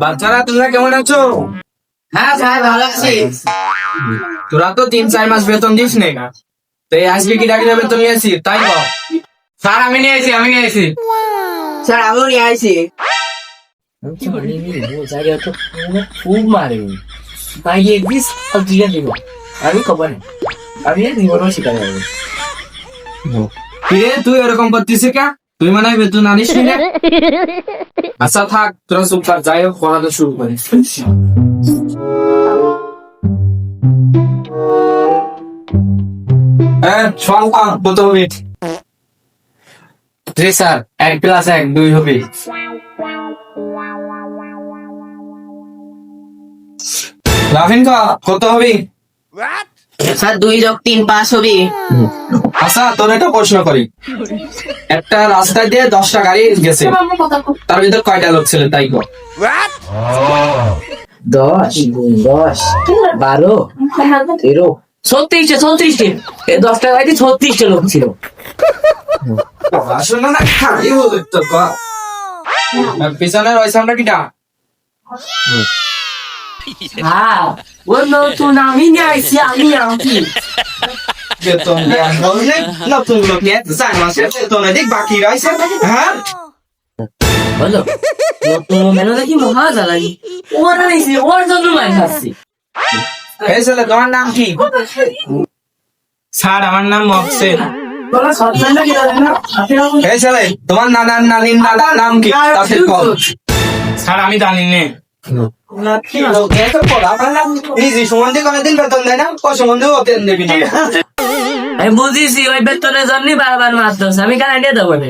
বাচ্চারা তোমরা কেমন আছো? হ্যাঁ স্যার ভালো আছি। তোরা তো 3-4 মাস বেতন দিস নে, তো এই আজকে কি ডাকি বেতন নিয়েছি তাই কর। স্যার আমি নিয়েছি স্যার আমিও নিয়ে আইছি। খুব মারে বাইরে দিস দিয়ে দিব আমি খবর নেই আমি জীবনও শিকার যাবো কিরে তুই এরকম করতিস কে? তুই মানে বেতন আনিস নি না? আচ্ছা থাক, তোরা চুপ থাক, যাই হোক পড়াতে শুরু করিস। সংখ্যা কত হবে? জি স্যার 1+1 2 হবে। রাফিন কত হবে? স্যার 2 যোগ 3 5 হবে। আচ্ছা তোর একটা প্রশ্ন করি, একটা রাস্তায় দিয়ে 10টা গাড়ি গেছে, তার ভিতর কয়টা লোক ছিল তাই কর। 10 10 12 13 36 এই 10টা গাড়িতে 36টা লোক ছিল। আসলে না খালি বলে তো কর। পিছনের ওই সামনে কিটা? হ্যাঁ ও নতুন আমি নিয়ে আইছি আমি বেতন দেওয়া বললে নতুন লোক নিয়ে 4 মাসের বেতন এদিক বাকি রয়েছে। হ্যাঁ বলো নতুন মেনু দেখি মহা জ্বালাই ওর আইছি ওর জন্য মাইন খাচ্ছি। এই ছেলে তোমার নাম কি? স্যার আমার নাম মহসেন। এই ছেলে তোমার নানার নানির নানার নাম কি তাদের কল। স্যার আমি জানি নে। নিজে সম্বন্ধে কোনোদিন বেতন দেয় না, ও সম্বন্ধেও বেতন দেবি না। আমি বুঝিছি ওই বেতনের জন্যই বারবার মারতেছে আমি কেন আইডিয়া দেবো না।